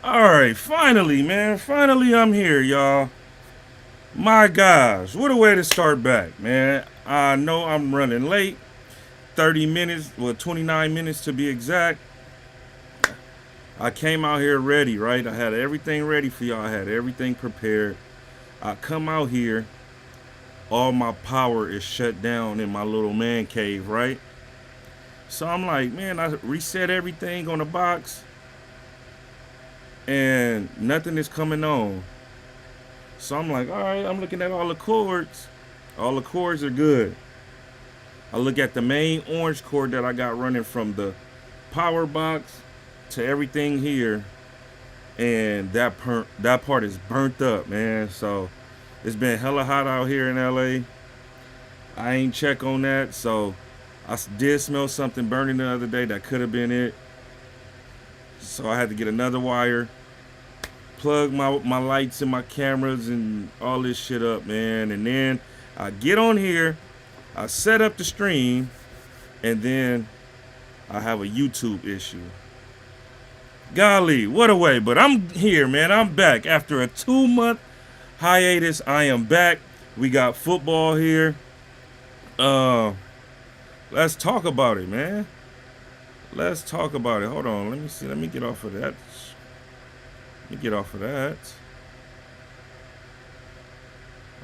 All right, finally, man. Finally, I'm here, y'all. My gosh, what a way to start back, man. I know I'm running late. 30 minutes, well, 29 minutes to be exact. I came out here ready, right? I had everything ready for y'all. I had everything prepared. I come out here, all my power is shut down in my little man cave, right? So I'm like, man, I reset everything on the box and nothing is coming on. So I'm like, all right, I'm looking at all the cords. All the cords are good. I look at the main orange cord that I got running from the power box to everything here, and that part is burnt up, man. So it's been hella hot out here in LA. I ain't check on that, so did smell something burning the other day. That could have been it. So I had to get another wire, plug my lights and my cameras and all this shit up, man. And then I get on here, I set up the stream, and then I have a YouTube issue. Golly, what a way. But I'm here, man. I'm back. After a 2 month hiatus, I am back. We got football here. Uh, let's talk about it, man. Let's talk about it. Hold on. Let me see. Let me get off of that. Let me get off of that.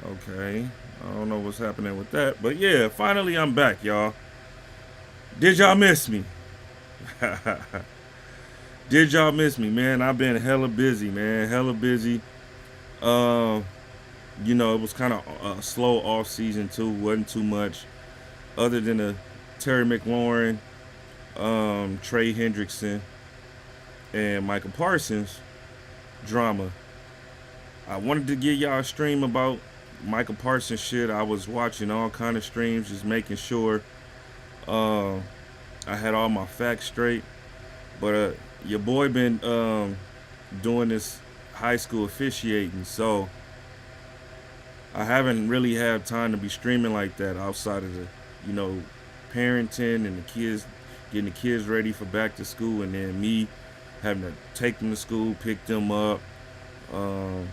Okay. I don't know what's happening with that. But yeah, finally I'm back, y'all. Did y'all miss me? Did y'all miss me, man? I've been hella busy, man. Hella busy. Uh, it was kind of a slow off season too. Wasn't too much other than the Terry McLaurin, Trey Hendrickson, and Michael Parsons drama. I wanted to give y'all a stream about Michael Parsons shit. I was watching all kind of streams, just making sure uh, I had all my facts straight. But your boy been doing this high school officiating, so I haven't really had time to be streaming like that outside of the, you know, parenting and the kids, getting the kids ready for back to school, and then me having to take them to school, pick them up, um,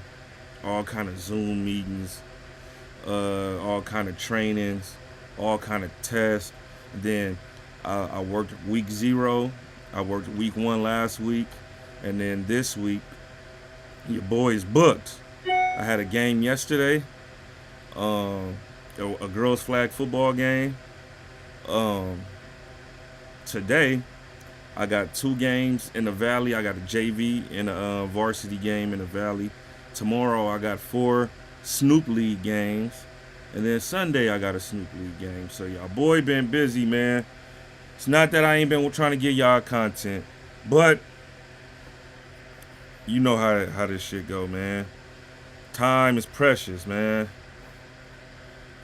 all kind of Zoom meetings, all kind of trainings, all kind of tests. And then I worked week 0. I worked week 1 last week, and then this week your boy's booked. I had a game yesterday, um, a girls' flag football game. Um, Today I got 2 games in the Valley. I got a JV and a varsity game in the Valley. Tomorrow I got 4 Snoop League games, and then Sunday I got a Snoop League game. So y'all boy been busy, man. It's not that I ain't been trying to get y'all content, but you know how this shit go, man. Time is precious, man.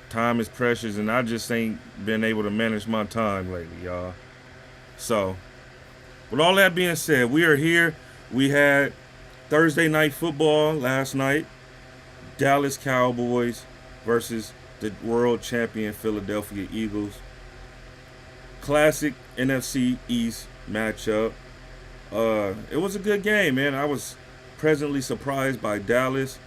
Time is precious, and I just ain't been able to manage my time lately, y'all. So, with all that being said, we are here. We had Thursday night football last night. Dallas Cowboys versus the world champion Philadelphia Eagles. Classic NFC East matchup. It was a good game, man. I was pleasantly surprised by Dallas.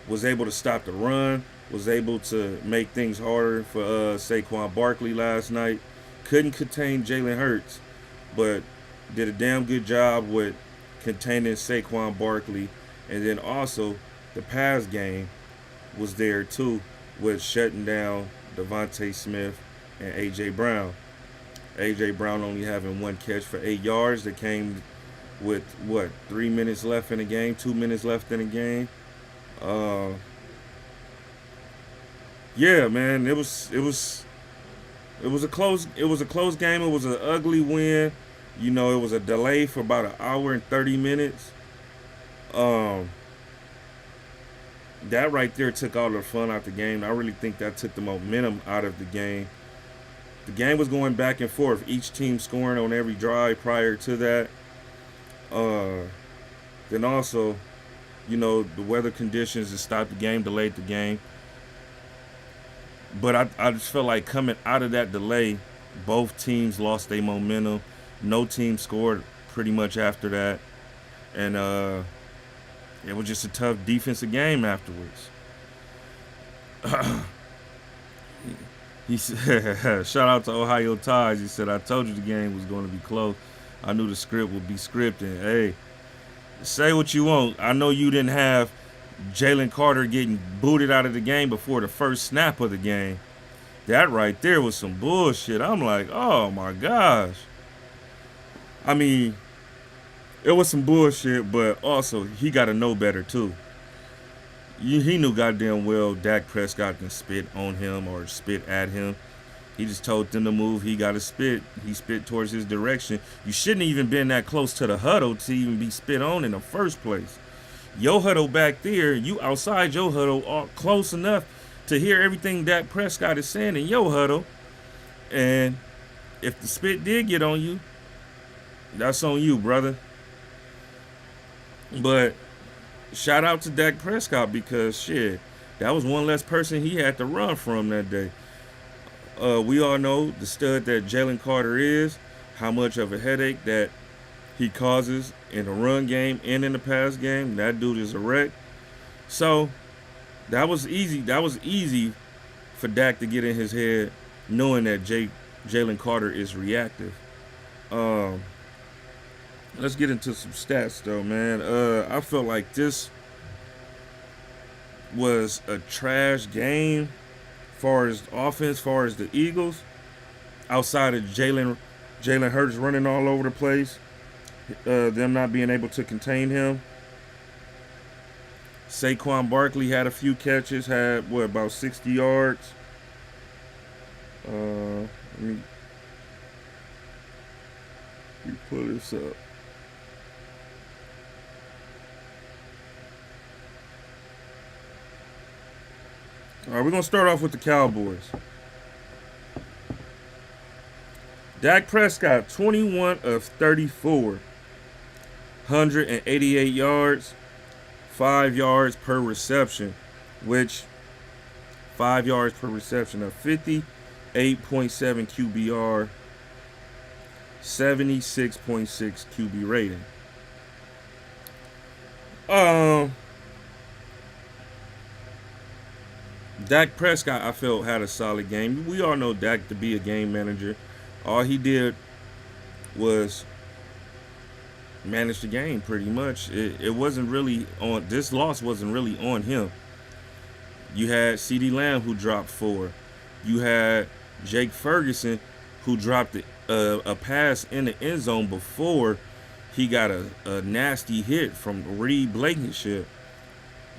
Was able to stop the run. Was able to make things harder for Saquon Barkley last night. Couldn't contain Jalen Hurts, but did a damn good job with containing Saquon Barkley. And then also the pass game was there too, with shutting down Devontae Smith and AJ Brown. AJ Brown only having 1 catch for 8 yards. That came with what, 3 minutes left in the game, 2 minutes left in the game. Uh, yeah, man, it was a close game. It was an ugly win. It was a delay for about an hour and 30 minutes. Um, that right there took all the fun out the game. I really think that took the momentum out of the game. The game was going back and forth, each team scoring on every drive prior to that. Uh, then also, the weather conditions that stopped the game, delayed the game. But I just felt like coming out of that delay, both teams lost their momentum. No team scored pretty much after that. and it was just a tough defensive game afterwards. He said, shout out to Ohio Ties. He said, I told you the game was going to be close. I knew the script would be scripted. Hey, say what you want. I know you didn't have Jalen Carter getting booted out of the game before the first snap of the game. That right there was some bullshit. I'm like, oh my gosh. I mean, it was some bullshit, but also he got to know better too. He knew goddamn well Dak Prescott can spit on him or spit at him. He just told them to move. He got to spit. He spit towards his direction. You shouldn't even been that close to the huddle to even be spit on in the first place. Your huddle back there, you outside your huddle, are close enough to hear everything Dak Prescott is saying in your huddle. And if the spit did get on you, that's on you, brother. But shout out to Dak Prescott because shit, that was one less person he had to run from that day. We all know the stud that Jalen Carter is, how much of a headache that he causes in the run game and in the pass game. That dude is a wreck. So that was easy. That was easy for Dak to get in his head, knowing that Jalen Carter is reactive. Let's get into some stats though, man. I felt like this was a trash game far as offense, far as the Eagles. Outside of Jalen Hurts running all over the place, them not being able to contain him. Saquon Barkley had a few catches, had about 60 yards. Let me pull this up. All right, we're going to start off with the Cowboys. Dak Prescott, 21 of 34. 188 yards, 5 yards per reception, which 5 yards per reception of 58.7 QBR, 76.6 QB rating. Dak Prescott, I felt, had a solid game. We all know Dak to be a game manager. All he did was manage the game pretty much. It wasn't really on, this loss wasn't really on him. You had CeeDee Lamb who dropped 4. You had Jake Ferguson who dropped a pass in the end zone before he got a nasty hit from Reed Blankenship.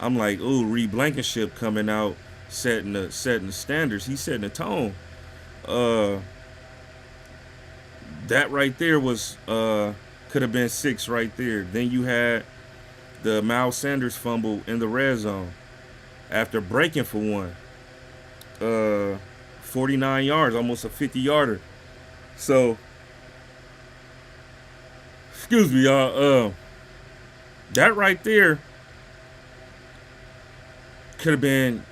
I'm like, ooh, Reed Blankenship coming out, setting the standards. He's setting the tone. That right there was could have been 6 right there. Then you had the Miles Sanders fumble in the red zone after breaking for one. 49 yards, almost a 50-yarder. So, excuse me, y'all. That right there could have been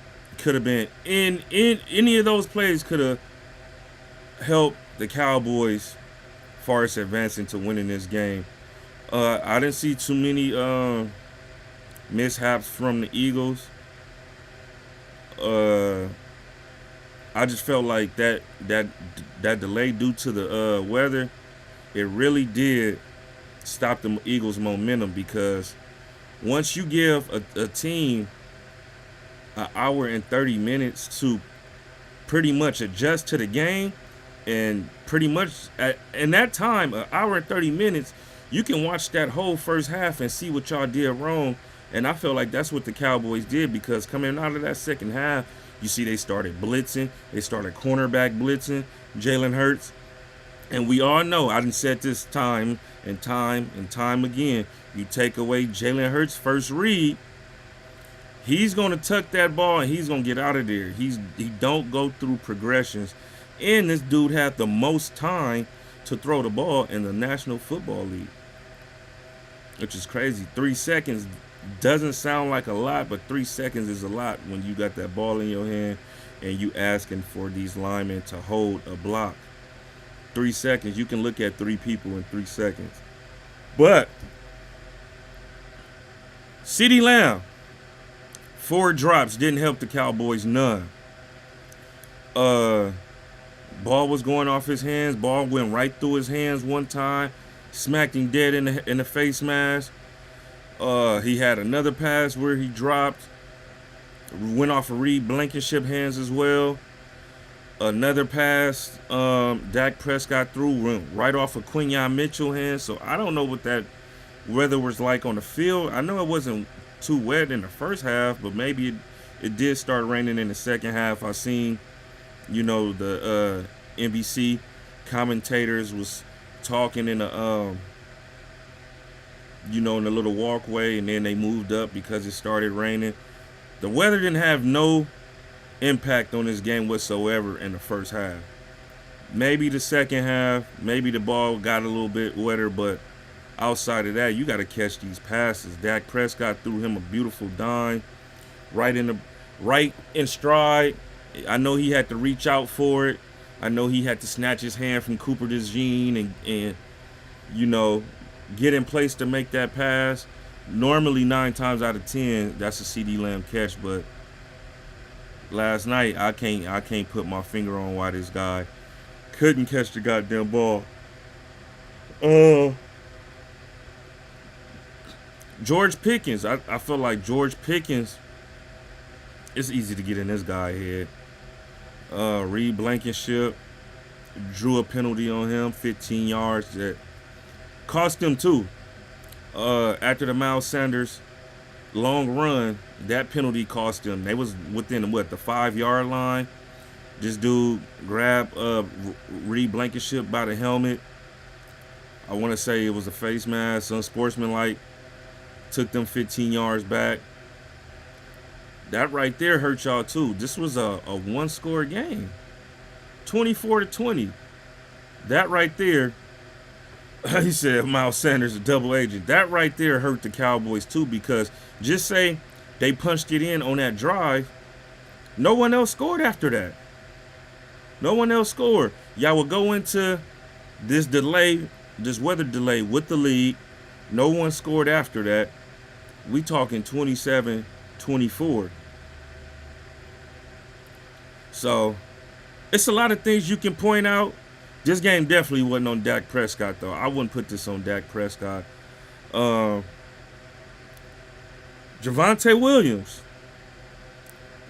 in any of those plays could have helped the Cowboys far as advancing to winning this game. I didn't see too many mishaps from the Eagles. I just felt like that delay due to the weather, it really did stop the Eagles' momentum, because once you give a team an hour and 30 minutes to pretty much adjust to the game, and pretty much in that time, an hour and 30 minutes, you can watch that whole first half and see what y'all did wrong. And I feel like that's what the Cowboys did, because coming out of that second half, you see they started blitzing. They started cornerback blitzing Jalen Hurts. And we all know, I done said this time and time and time again, you take away Jalen Hurts' first read, he's going to tuck that ball and he's going to get out of there. He don't go through progressions. And this dude had the most time to throw the ball in the National Football League, which is crazy. 3 seconds doesn't sound like a lot, but 3 seconds is a lot when you got that ball in your hand and you asking for these linemen to hold a block. 3 seconds, you can look at 3 people in 3 seconds. But CeeDee Lamb, 4 drops didn't help the Cowboys none. Uh, Ball was going off his hands. Ball went right through his hands one time, smacked him dead in the face mask. He had another pass where he dropped, went off of Reed Blankenship hands as well. Another pass, Dak Prescott threw went right off of Quinyon Mitchell hands. So I don't know what that weather was like on the field. I know it wasn't too wet in the first half, but maybe it did start raining in the second half. I seen, the NBC commentators was talking in the in the little walkway, and then they moved up because it started raining. The weather didn't have no impact on this game whatsoever in the first half. Maybe the second half, maybe the ball got a little bit wetter, but outside of that, you got to catch these passes. Dak Prescott threw him a beautiful dime right in stride. I know he had to reach out for it. I know he had to snatch his hand from Cooper DeJean and get in place to make that pass. Normally 9 times out of 10, that's a CeeDee Lamb catch, but last night I can't put my finger on why this guy couldn't catch the goddamn ball. George Pickens, I feel like George Pickens, it's easy to get in this guy's head. Reed Blankenship drew a penalty on him, 15 yards that cost him 2. After the Miles Sanders long run, that penalty cost him. They was within the 5-yard line. This dude grabbed Reed Blankenship by the helmet. I want to say it was a face mask, unsportsmanlike. Took them 15 yards back. That right there hurt y'all too. This was a one-score game, 24-20. That right there. He said Miles Sanders a double agent. That right there hurt the Cowboys too, because just say they punched it in on that drive, no one else scored after that. No one else scored. Y'all would go into this weather delay with the league. No one scored after that. We talking 27-24. So it's a lot of things you can point out. This game definitely wasn't on Dak Prescott, though. I wouldn't put this on Dak Prescott. Javonte Williams.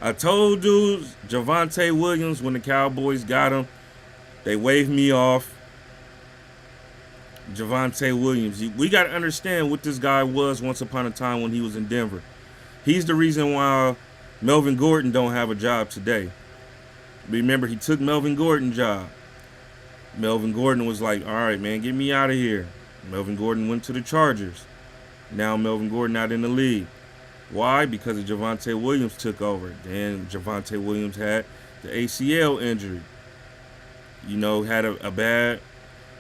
I told dudes, Javonte Williams, when the Cowboys got him, they waved me off. Javonte Williams. We got to understand what this guy was once upon a time when he was in Denver. He's the reason why Melvin Gordon don't have a job today. Remember, he took Melvin Gordon's job. Melvin Gordon was like, all right, man, get me out of here. Melvin Gordon went to the Chargers. Now Melvin Gordon out in the league. Why? Because Javonte Williams took over. Then Javonte Williams had the ACL injury. Had a bad...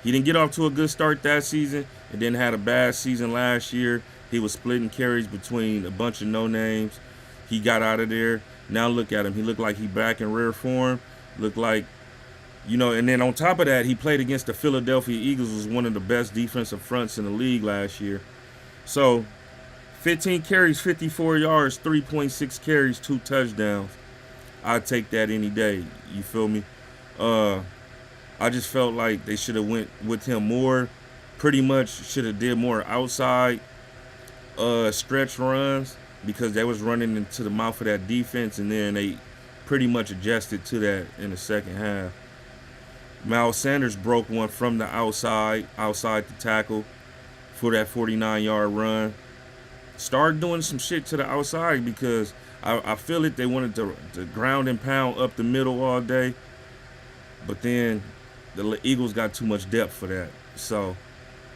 He didn't get off to a good start that season, and then had a bad season last year. He was splitting carries between a bunch of no-names. He got out of there. Now look at him. He looked like he back in rare form. Looked like... and then on top of that, he played against the Philadelphia Eagles, was one of the best defensive fronts in the league last year. So, 15 carries, 54 yards, 3.6 carries, 2 touchdowns. I'd take that any day. You feel me? I just felt like they should have went with him more. Pretty much should have did more outside stretch runs, because they was running into the mouth of that defense, and then they pretty much adjusted to that in the second half. Miles Sanders broke one from the outside the tackle for that 49-yard run. Started doing some shit to the outside, because I feel it. They wanted to ground and pound up the middle all day. But then the Eagles got too much depth for that. So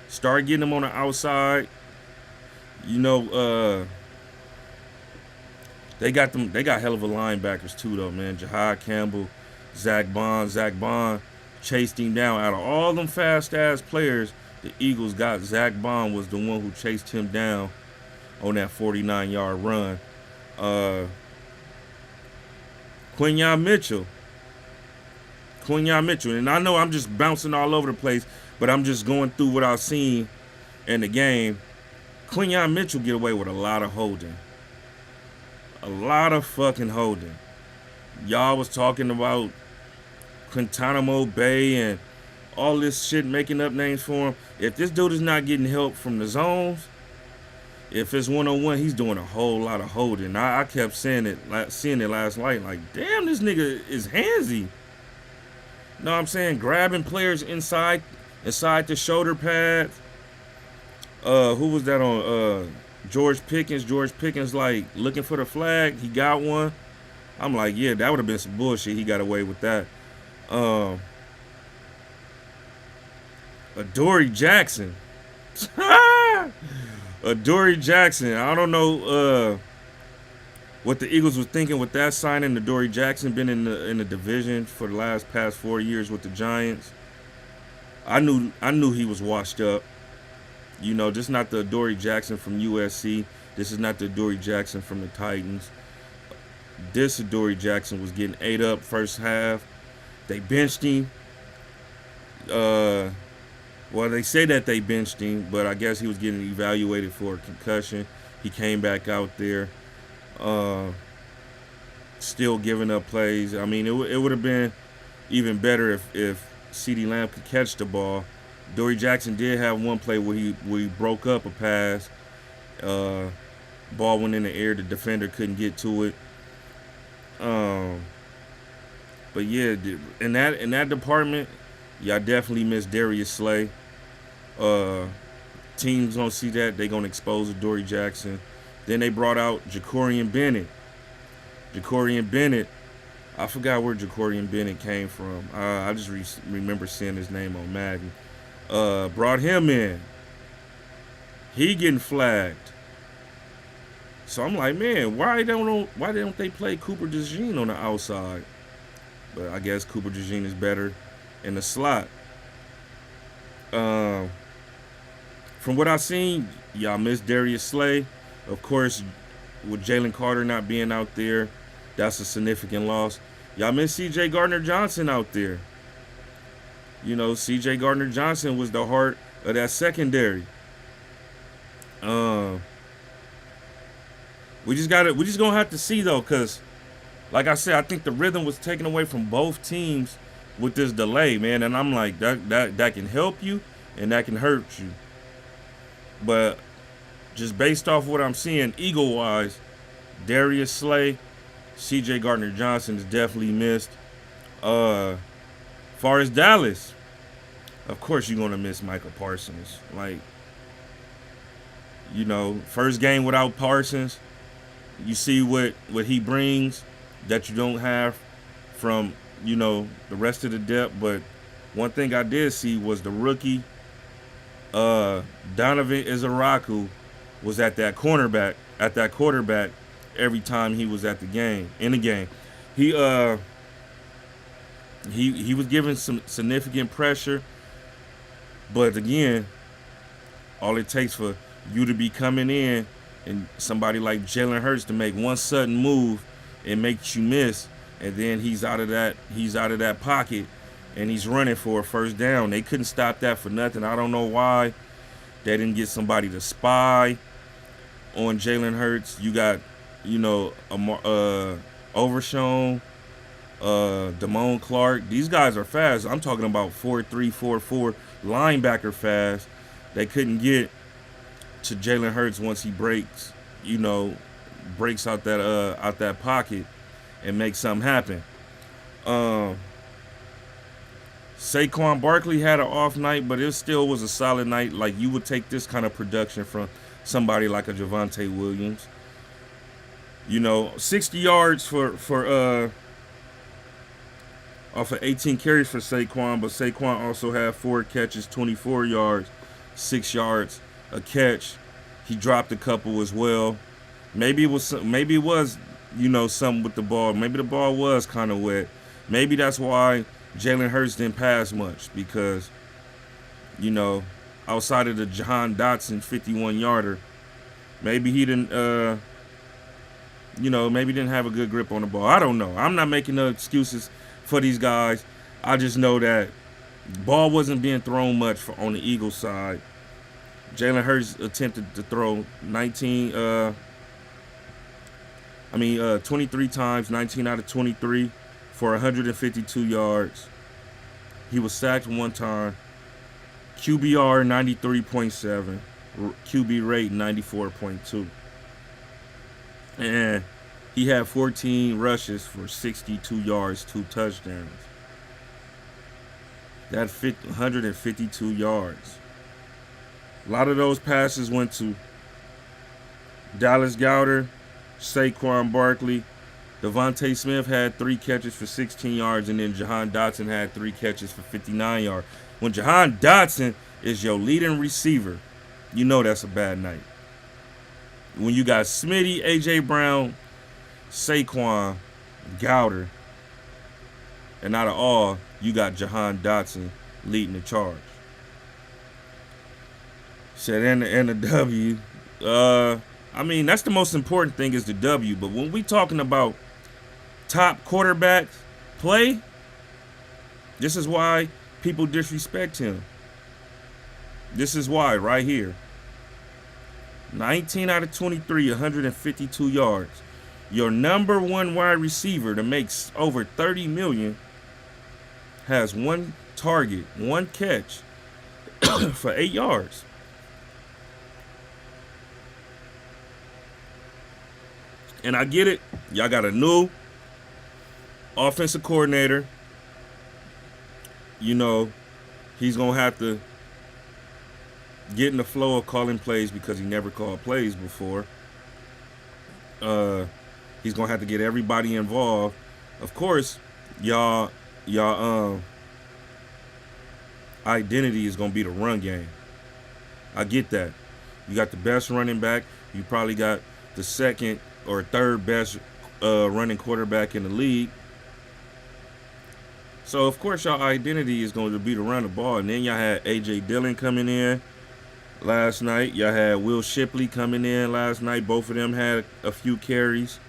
start getting them on the outside. They got hell of a linebackers too, though, man. Jahad Campbell, Zach Bond. Zach Bond chased him down. Out of all them fast-ass players, the Eagles got Zach Bond was the one who chased him down on that 49-yard run. Quinyon Mitchell. And I know I'm just bouncing all over the place, but I'm just going through what I've seen in the game. Quinyon Mitchell get away with a lot of holding. A lot of fucking holding. Y'all was talking about Guantanamo Bay and all this shit, making up names for him. If this dude is not getting help from the zones, if it's one-on-one, he's doing a whole lot of holding. I kept seeing it last night. Like, damn, this nigga is handsy. Know what I'm saying? Grabbing players inside the shoulder pads. Who was that on? George Pickens. George Pickens, like, looking for the flag. He got one. I'm like, yeah, that would have been some bullshit. He got away with that. Adoree Jackson. Adoree Jackson. I don't know what the Eagles was thinking with that signing. Adoree Jackson been in the division for the past 4 years with the Giants. I knew he was washed up. You know, this is not the Adoree Jackson from USC. This is not the Adoree Jackson from the Titans. This Adoree Jackson was getting ate up first half. They benched him. Well, they say that they benched him, but I guess he was getting evaluated for a concussion. He came back out there, still giving up plays. I mean, it would have been even better if CeeDee Lamb could catch the ball. Adoree Jackson did have one play where he broke up a pass. Ball went in the air. The defender couldn't get to it. But yeah, in that department, yeah, I definitely miss Darius Slay. Teams gonna see that, they gonna expose Adoree Jackson. Then they brought out Jacorian Bennett. Jacorian Bennett, I forgot where Jacorian Bennett came from. I just remember seeing his name on Madden. Brought him in. He getting flagged. So I'm like, man, why don't they play Cooper DeJean on the outside? But I guess Cooper DeJean is better in the slot. From what I've seen, y'all miss Darius Slay. Of course, with Jalen Carter not being out there, that's a significant loss. Y'all miss C.J. Gardner-Johnson out there. You know, C.J. Gardner-Johnson was the heart of that secondary. We just gonna have to see though, cause like I said, I think the rhythm was taken away from both teams with this delay, man. And I'm like, that can help you and that can hurt you. But just based off what I'm seeing, Eagle-wise, Darius Slay, C.J. Gardner-Johnson is definitely missed. Far as Dallas, of course you're gonna miss Micah Parsons. Like, you know, first game without Parsons, you see what he brings that you don't have from, you know, the rest of the depth. But one thing I did see was the rookie Donovan Izaraku was at that quarterback every time he was in the game. He was given some significant pressure, but again, all it takes for you to be coming in and somebody like Jalen Hurts to make one sudden move and makes you miss, and then he's out of that pocket and he's running for a first down. They couldn't stop that for nothing. I don't know why they didn't get somebody to spy on Jalen Hurts. You got, you know, Overshown, Damone Clark. These guys are fast. I'm talking about 4.3, 4.4 linebacker fast. They couldn't get to Jalen Hurts once he breaks out that pocket and makes something happen. Saquon Barkley had an off night, but it still was a solid night. Like, you would take this kind of production from somebody like a Javonte Williams. You know, 60 yards for off of 18 carries for Saquon, but Saquon also had 4 catches, 24 yards, 6 yards a catch. He dropped a couple as well. Maybe it was, you know, something with the ball. Maybe the ball was kind of wet. Maybe that's why Jalen Hurts didn't pass much, because, you know, outside of the Jahan Dotson 51-yarder, maybe he didn't, maybe didn't have a good grip on the ball. I don't know. I'm not making no excuses for these guys. I just know that ball wasn't being thrown much on the Eagles side. Jalen Hurts attempted to throw 23 times, 19 out of 23 for 152 yards. He was sacked one time. QBR 93.7, QB rate 94.2. And he had 14 rushes for 62 yards, 2 touchdowns. That 152 yards. A lot of those passes went to Dallas Goedert, Saquon Barkley. Devontae Smith had 3 catches for 16 yards, and then Jahan Dotson had 3 catches for 59 yards. When Jahan Dotson is your leading receiver, you know that's a bad night. When you got Smitty, A.J. Brown, Saquon, Goudert, and out of all, you got Jahan Dotson leading the charge. Said and the W. That's the most important thing is the W. But when we talking about top quarterbacks play, this is why people disrespect him. This is why right here. 19 out of 23, 152 yards. Your number one wide receiver that makes over 30 million has 1 target, 1 catch for 8 yards. And I get it. Y'all got a new offensive coordinator. You know, he's going to have to get in the flow of calling plays because he never called plays before. He's going to have to get everybody involved. Of course, y'all identity is going to be the run game. I get that. You got the best running back. You probably got the second or third best running quarterback in the league. So, of course, y'all identity is going to be to run the ball. And then y'all had A.J. Dillon coming in last night. Y'all had Will Shipley coming in last night. Both of them had a few carries.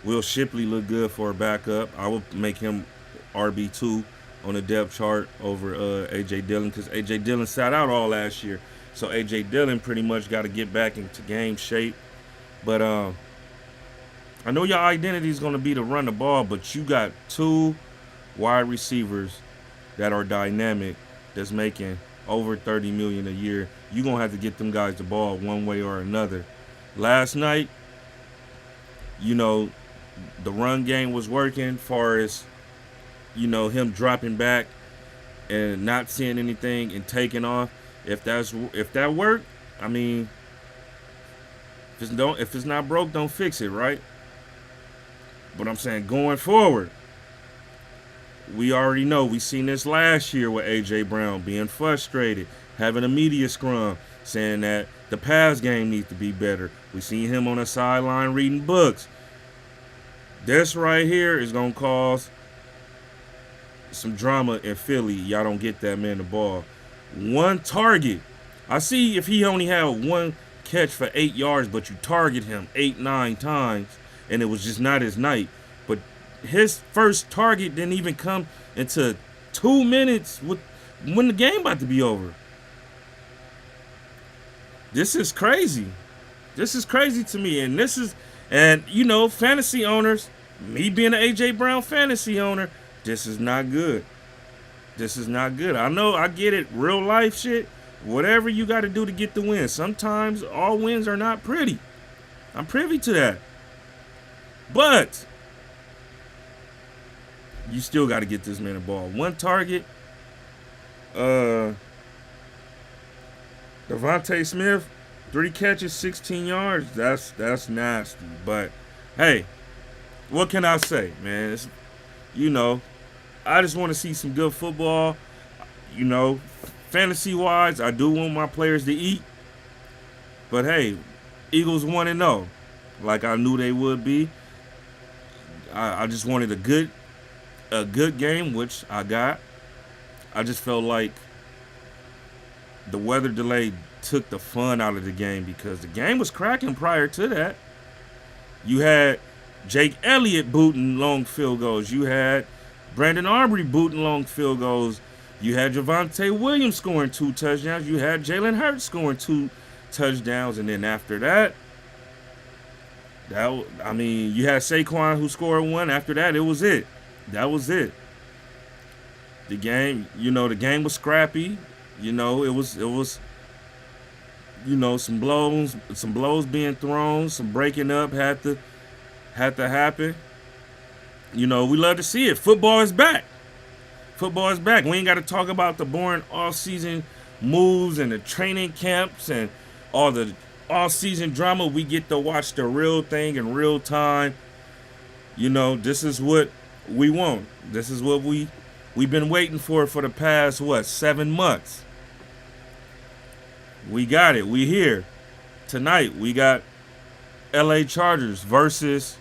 Will Shipley looked good for a backup. I would make him RB2 on the depth chart over A.J. Dillon because A.J. Dillon sat out all last year. So A.J. Dillon pretty much got to get back into game shape. But I know your identity is going to be to run the ball, but you got 2 wide receivers that are dynamic that's making over 30 million a year. You're going to have to get them guys the ball one way or another. Last night, you know, the run game was working far as, you know, him dropping back and not seeing anything and taking off. If that worked, I mean, if it's not broke, don't fix it, right? But I'm saying going forward, we already know. We seen this last year with A.J. Brown being frustrated, having a media scrum, saying that the pass game needs to be better. We seen him on the sideline reading books. This right here is going to cause some drama in Philly. Y'all don't get that man the ball. 1 target. I see if he only had 1 catch for 8 yards, but you target him 8-9 times, and it was just not his night. But his first target didn't even come into 2 minutes when the game about to be over. This is crazy. This is crazy to me. And you know, fantasy owners, me being an A.J. Brown fantasy owner, this is not good. This is not good. I know, I get it, real life shit, whatever you got to do to get the win. Sometimes all wins are not pretty. I'm privy to that. But you still got to get this man the ball. 1 target. Devontae Smith, 3 catches, 16 yards. That's nasty. But hey, what can I say, man? You know, I just want to see some good football. You know, fantasy-wise, I do want my players to eat. But hey, Eagles 1-0, like I knew they would be. I just wanted a good game, which I got. I just felt like the weather delay took the fun out of the game because the game was cracking prior to that. You had Jake Elliott booting long field goals. You had Brandon Aubrey booting long field goals. You had Javonte Williams scoring 2 touchdowns. You had Jalen Hurts scoring 2 touchdowns, and then after that, you had Saquon who scored 1. After that, it was it. That was it. The game was scrappy. It was some blows being thrown, some breaking up had to happen. We love to see it. Football is back. Football is back. We ain't got to talk about the boring off-season moves and the training camps and all the off-season drama. We get to watch the real thing in real time. This is what we want. This is what we've been waiting for the past 7 months. We got it. We here. Tonight we got LA Chargers versus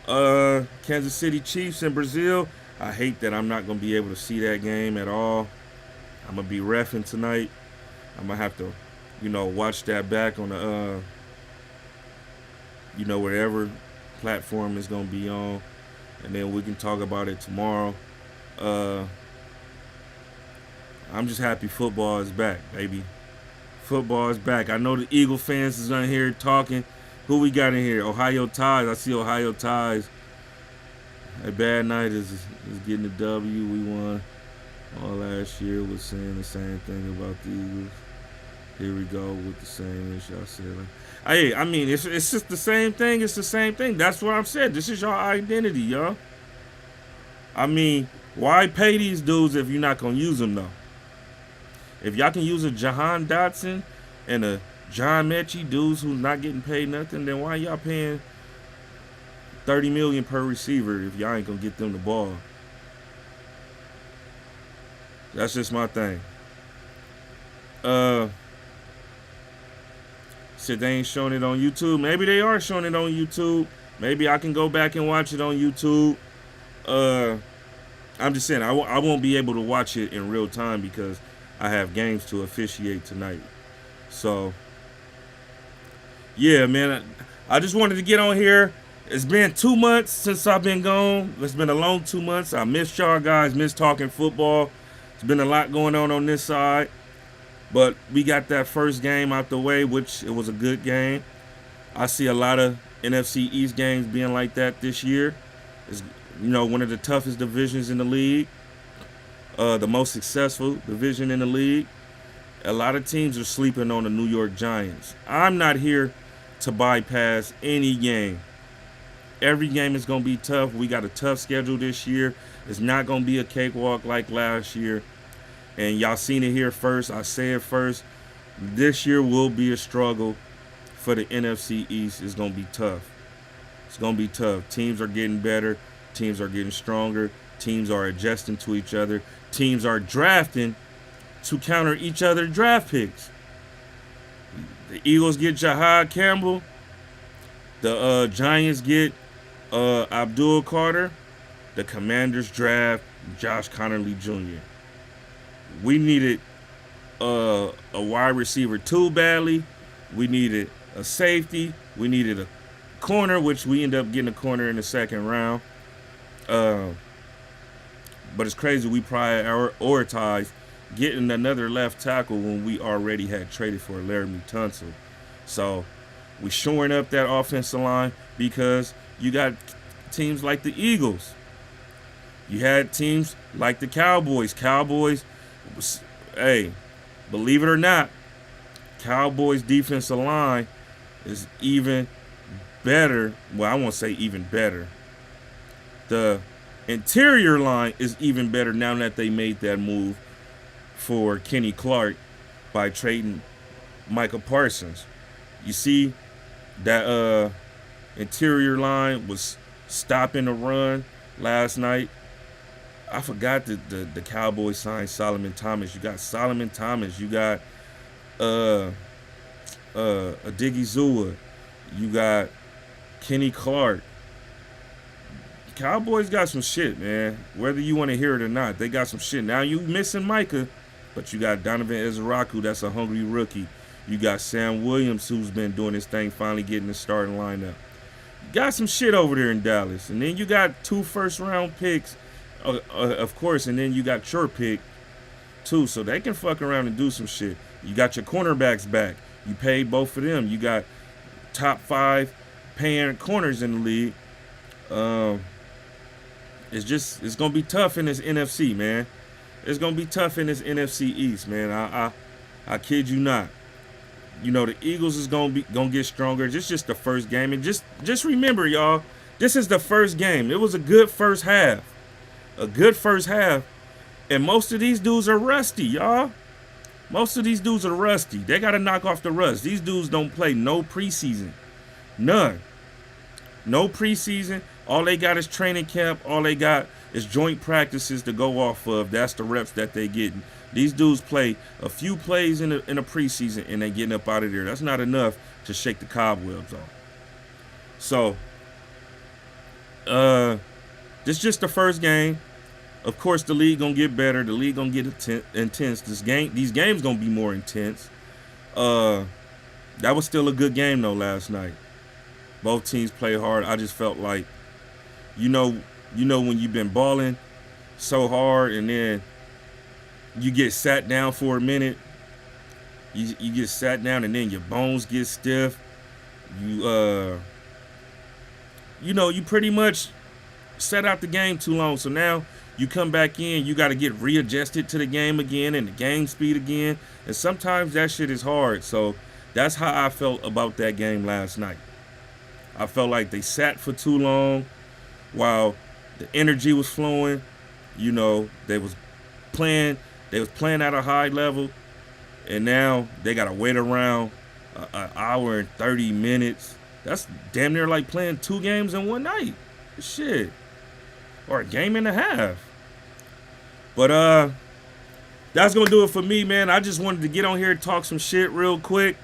Kansas City Chiefs in Brazil. I hate that I'm not going to be able to see that game at all. I'm going to be reffing tonight. I'm going to have to, watch that back on the, whatever platform is going to be on. And then we can talk about it tomorrow. I'm just happy football is back, baby. Football is back. I know the Eagle fans is on here talking. Who we got in here? Ohio Ties. I see Ohio Ties. A bad night is getting the W. We won all last year. Was saying the same thing about the Eagles. Here we go with the same issue. I said, it's just the same thing. It's the same thing. That's what I'm saying. This is your identity, y'all. Why pay these dudes if you're not gonna use them though? If y'all can use a Jahan Dotson and a John Mechie, dudes who's not getting paid nothing, then why y'all paying $30 million per receiver if y'all ain't gonna get them the ball? That's just my thing. Said they ain't showing it on YouTube. Maybe they are showing it on YouTube. Maybe I can go back and watch it on YouTube. I'm just saying I won't be able to watch it in real time because I have games to officiate tonight. So, yeah, man. I just wanted to get on here. It's been 2 months since I've been gone. It's been a long 2 months. I missed y'all guys. Missed talking football. It's been a lot going on this side. But we got that first game out the way, which it was a good game. I see a lot of NFC East games being like that this year. It's, one of the toughest divisions in the league. The most successful division in the league. A lot of teams are sleeping on the New York Giants. I'm not here to bypass any game. Every game is going to be tough. We got a tough schedule this year. It's not going to be a cakewalk like last year. And y'all seen it here first. I say it first. This year will be a struggle for the NFC East. It's going to be tough. It's going to be tough. Teams are getting better. Teams are getting stronger. Teams are adjusting to each other. Teams are drafting to counter each other's draft picks. The Eagles get Jahad Campbell. The Giants get Abdul Carter. The Commanders draft Josh Connerly Jr. We needed a wide receiver too badly. We needed a safety. We needed a corner, which we ended up getting a corner in the second round. But it's crazy we prioritized getting another left tackle when we already had traded for Laramie Tunsil. So we shoring up that offensive line because you got teams like the Eagles. You had teams like the Cowboys. Cowboys, hey, believe it or not, Cowboys defensive line is even better. Well, I won't say even better. The interior line is even better now that they made that move for Kenny Clark by trading Micah Parsons. You see that interior line was stopping the run last night. I forgot that the Cowboys signed Solomon Thomas. You got Solomon Thomas. You got Diggy Zua. You got Kenny Clark. Cowboys got some shit, man. Whether you want to hear it or not, they got some shit. Now you missing Micah, but you got Donovan Ezraku, that's a hungry rookie. You got Sam Williams, who's been doing his thing, finally getting the starting lineup. You got some shit over there in Dallas. And then you got 2 first-round picks, of course, and then you got your pick too, so they can fuck around and do some shit. You got your cornerbacks back. You paid both of them. You got top 5 paying corners in the league. It's gonna be tough in this NFC, man. It's gonna be tough in this NFC East, man. I kid you not. You know the Eagles is gonna get stronger. This is just the first game, and just remember, y'all, this is the first game. It was a good first half, and most of these dudes are rusty, y'all. Most of these dudes are rusty. They gotta knock off the rust. These dudes don't play no preseason, none, no preseason. All they got is training camp. All they got is joint practices to go off of. That's the reps that they getting. These dudes play a few plays in a preseason and they getting up out of there. That's not enough to shake the cobwebs off. So, this is just the first game. Of course, the league gonna get better. The league gonna get intense. These games gonna be more intense. That was still a good game though last night. Both teams play hard. I just felt like, you know when you've been balling so hard and then you get sat down for a minute. You get sat down and then your bones get stiff. You pretty much set out the game too long. So now you come back in, you got to get readjusted to the game again and the game speed again. And sometimes that shit is hard. So that's how I felt about that game last night. I felt like they sat for too long while the energy was flowing. They was playing at a high level, and now they got to wait around an hour and 30 minutes. That's damn near like playing 2 games in one night. Shit. Or a game and a half. But that's going to do it for me, man. I just wanted to get on here and talk some shit real quick.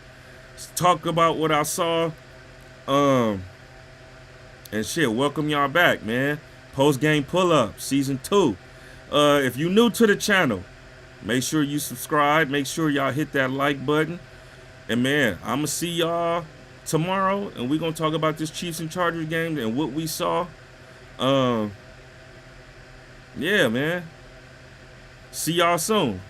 Talk about what I saw. And shit, welcome y'all back, man. Post-game pull-up, season 2. If you new to the channel, make sure you subscribe. Make sure y'all hit that like button. And man, I'm gonna see y'all tomorrow, and we're gonna talk about this Chiefs and Chargers game and what we saw. Yeah, man. See y'all soon.